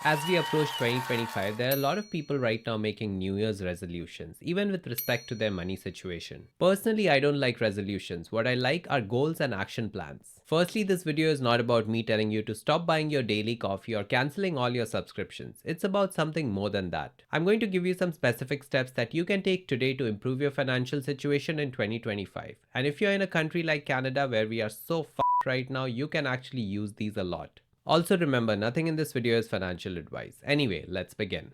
As we approach 2025, there are a lot of people right now making New Year's resolutions, even with respect to their money situation. Personally, I don't like resolutions. What I like are goals and action plans. Firstly, this video is not about me telling you to stop buying your daily coffee or canceling all your subscriptions. It's about something more than that. I'm going to give you some specific steps that you can take today to improve your financial situation in 2025. And if you're in a country like Canada where we are so fucked right now, you can actually use these a lot. Also remember, nothing in this video is financial advice. Anyway, let's begin.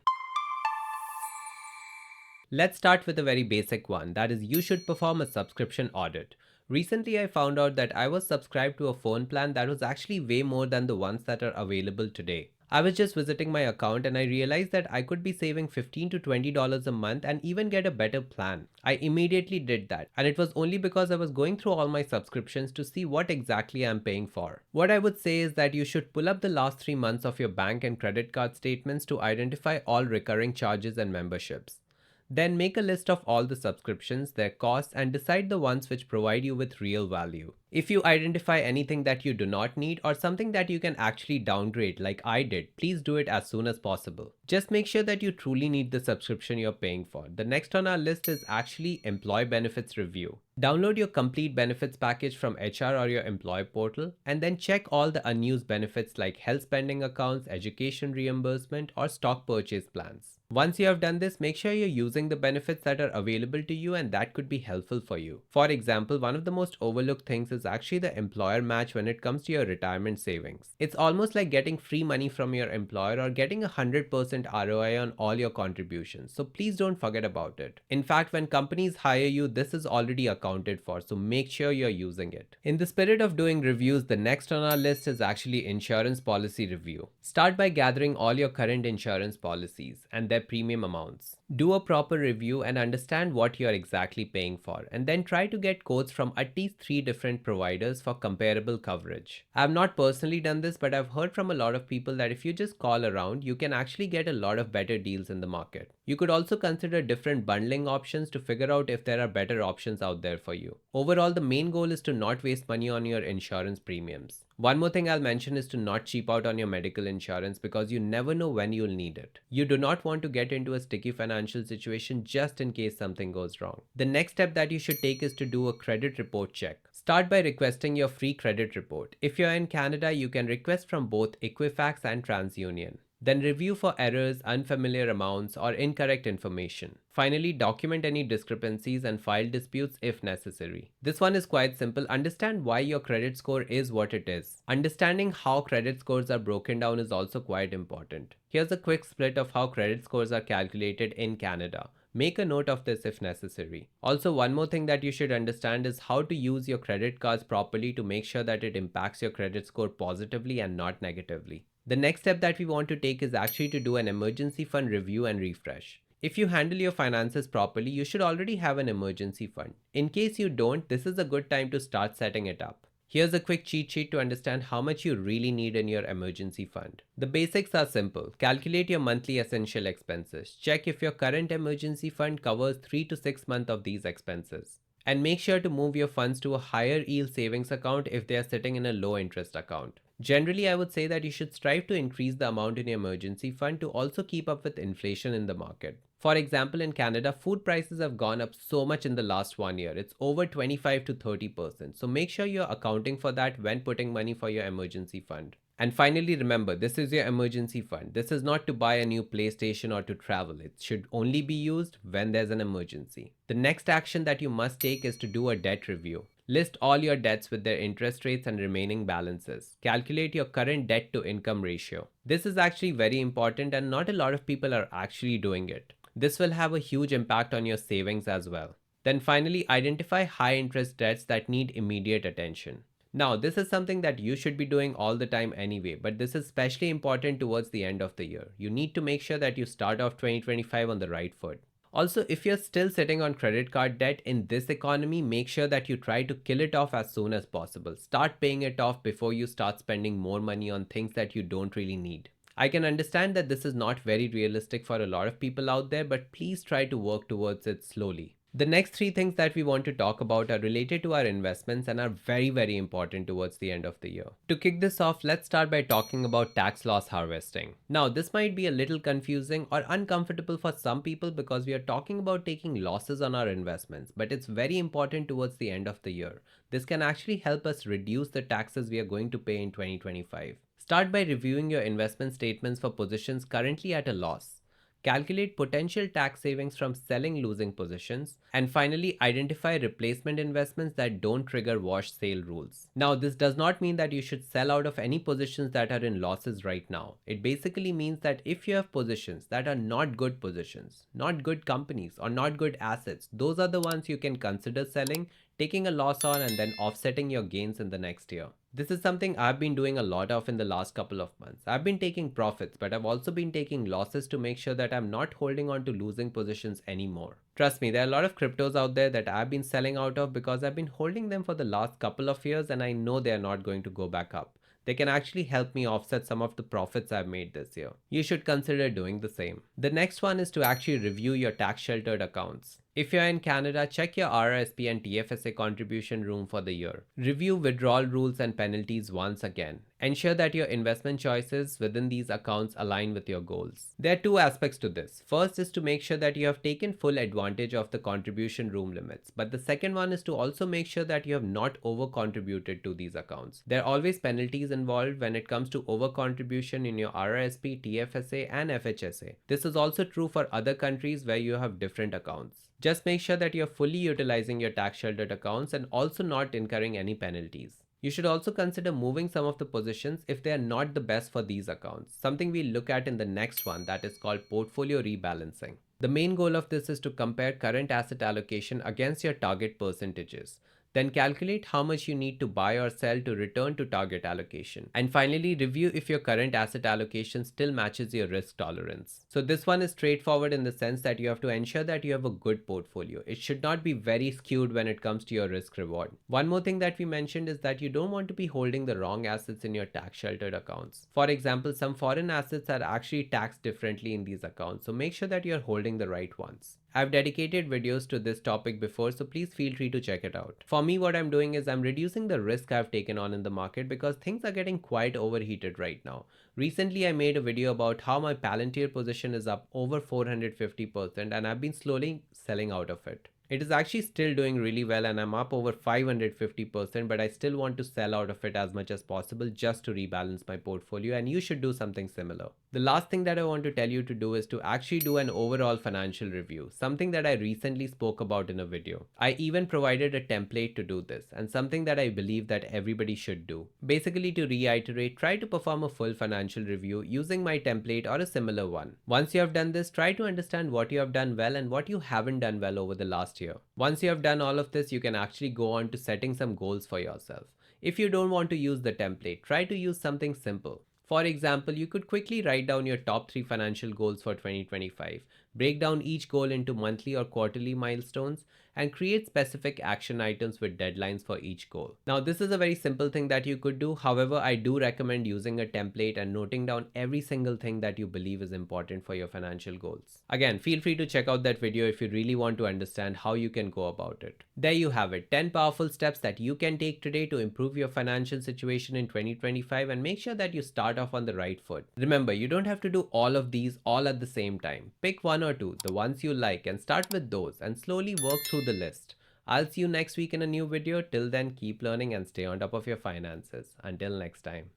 Let's start with a very basic one, that is you should perform a subscription audit. Recently I found out that I was subscribed to a phone plan that was actually way more than the ones that are available today. I was just visiting my account and I realized that I could be saving $15 to $20 a month and even get a better plan. I immediately did that, and it was only because I was going through all my subscriptions to see what exactly I'm paying for. What I would say is that you should pull up the last 3 months of your bank and credit card statements to identify all recurring charges and memberships. Then make a list of all the subscriptions, their costs, and decide the ones which provide you with real value. If you identify anything that you do not need or something that you can actually downgrade like I did, please do it as soon as possible. Just make sure that you truly need the subscription you're paying for. The next on our list is actually Employee Benefits Review. Download your complete benefits package from HR or your employee portal and then check all the unused benefits like health spending accounts, education reimbursement, or stock purchase plans. Once you have done this, make sure you're using the benefits that are available to you and that could be helpful for you. For example, one of the most overlooked things is actually the employer match when it comes to your retirement savings. It's almost like getting free money from your employer or getting 100% ROI on all your contributions, so please don't forget about it. In fact, when companies hire you, this is already accounted for, so make sure you're using it. In the spirit of doing reviews, the next on our list is actually insurance policy review. Start by gathering all your current insurance policies and their premium amounts. Do a proper review and understand what you're exactly paying for, and then try to get quotes from at least 3 different providers for comparable coverage. I've not personally done this, but I've heard from a lot of people that if you just call around, you can actually get a lot of better deals in the market. You could also consider different bundling options to figure out if there are better options out there for you. Overall, the main goal is to not waste money on your insurance premiums. One more thing I'll mention is to not cheap out on your medical insurance because you never know when you'll need it. You do not want to get into a sticky financial situation just in case something goes wrong. The next step that you should take is to do a credit report check. Start by requesting your free credit report. If you're in Canada, you can request from both Equifax and TransUnion. Then review for errors, unfamiliar amounts, or incorrect information. Finally, document any discrepancies and file disputes if necessary. This one is quite simple. Understand why your credit score is what it is. Understanding how credit scores are broken down is also quite important. Here's a quick split of how credit scores are calculated in Canada. Make a note of this if necessary. Also, one more thing that you should understand is how to use your credit cards properly to make sure that it impacts your credit score positively and not negatively. The next step that we want to take is actually to do an emergency fund review and refresh. If you handle your finances properly, you should already have an emergency fund. In case you don't, this is a good time to start setting it up. Here's a quick cheat sheet to understand how much you really need in your emergency fund. The basics are simple. Calculate your monthly essential expenses. Check if your current emergency fund covers 3 to 6 months of these expenses. And make sure to move your funds to a higher yield savings account if they are sitting in a low interest account. Generally, I would say that you should strive to increase the amount in your emergency fund to also keep up with inflation in the market. For example, in Canada, food prices have gone up so much in the last 1 year. It's over 25 to 30%. So make sure you're accounting for that when putting money for your emergency fund. And finally, remember, this is your emergency fund. This is not to buy a new PlayStation or to travel. It should only be used when there's an emergency. The next action that you must take is to do a debt review. List all your debts with their interest rates and remaining balances. Calculate your current debt to income ratio. This is actually very important and not a lot of people are actually doing it. This will have a huge impact on your savings as well. Then finally, identify high interest debts that need immediate attention. Now, this is something that you should be doing all the time anyway, but this is especially important towards the end of the year. You need to make sure that you start off 2025 on the right foot. Also, if you're still sitting on credit card debt in this economy, make sure that you try to kill it off as soon as possible. Start paying it off before you start spending more money on things that you don't really need. I can understand that this is not very realistic for a lot of people out there, but please try to work towards it slowly. The next three things that we want to talk about are related to our investments and are very, very important towards the end of the year. To kick this off, let's start by talking about tax loss harvesting. Now, this might be a little confusing or uncomfortable for some people because we are talking about taking losses on our investments, but it's very important towards the end of the year. This can actually help us reduce the taxes we are going to pay in 2025. Start by reviewing your investment statements for positions currently at a loss. Calculate potential tax savings from selling losing positions, and finally identify replacement investments that don't trigger wash sale rules. Now, this does not mean that you should sell out of any positions that are in losses right now. It basically means that if you have positions that are not good positions, not good companies, or not good assets, those are the ones you can consider selling, taking a loss on, and then offsetting your gains in the next year. This is something I've been doing a lot of in the last couple of months. I've been taking profits, but I've also been taking losses to make sure that I'm not holding on to losing positions anymore. Trust me, there are a lot of cryptos out there that I've been selling out of because I've been holding them for the last couple of years and I know they're not going to go back up. They can actually help me offset some of the profits I've made this year. You should consider doing the same. The next one is to actually review your tax sheltered accounts. If you're in Canada, check your RRSP and TFSA contribution room for the year. Review withdrawal rules and penalties once again. Ensure that your investment choices within these accounts align with your goals. There are two aspects to this. First is to make sure that you have taken full advantage of the contribution room limits. But the second one is to also make sure that you have not over contributed to these accounts. There are always penalties involved when it comes to over contribution in your RRSP, TFSA and FHSA. This is also true for other countries where you have different accounts. Just make sure that you're fully utilizing your tax sheltered accounts and also not incurring any penalties. You should also consider moving some of the positions if they are not the best for these accounts, something we'll look at in the next one that is called portfolio rebalancing. The main goal of this is to compare current asset allocation against your target percentages. Then calculate how much you need to buy or sell to return to target allocation. And finally, review if your current asset allocation still matches your risk tolerance. So this one is straightforward in the sense that you have to ensure that you have a good portfolio. It should not be very skewed when it comes to your risk reward. One more thing that we mentioned is that you don't want to be holding the wrong assets in your tax sheltered accounts. For example, some foreign assets are actually taxed differently in these accounts, so make sure that you're holding the right ones. I've dedicated videos to this topic before, so please feel free to check it out. For me, what I'm doing is I'm reducing the risk I've taken on in the market because things are getting quite overheated right now. Recently, I made a video about how my Palantir position is up over 450% and I've been slowly selling out of it. It is actually still doing really well and I'm up over 550%, but I still want to sell out of it as much as possible just to rebalance my portfolio, and you should do something similar. The last thing that I want to tell you to do is to actually do an overall financial review, something that I recently spoke about in a video. I even provided a template to do this and something that I believe that everybody should do. Basically, to reiterate, try to perform a full financial review using my template or a similar one. Once you have done this, try to understand what you have done well and what you haven't done well over the last year. Once you have done all of this, you can actually go on to setting some goals for yourself. If you don't want to use the template, try to use something simple. For example, you could quickly write down your top 3 financial goals for 2025, break down each goal into monthly or quarterly milestones, and create specific action items with deadlines for each goal. Now, this is a very simple thing that you could do. However, I do recommend using a template and noting down every single thing that you believe is important for your financial goals. Again, feel free to check out that video if you really want to understand how you can go about it. There you have it, 10 powerful steps that you can take today to improve your financial situation in 2025 and make sure that you start off on the right foot. Remember, you don't have to do all of these all at the same time. Pick one or two, the ones you like, and start with those and slowly work through the list. I'll see you next week in a new video. Till then, keep learning and stay on top of your finances. Until next time.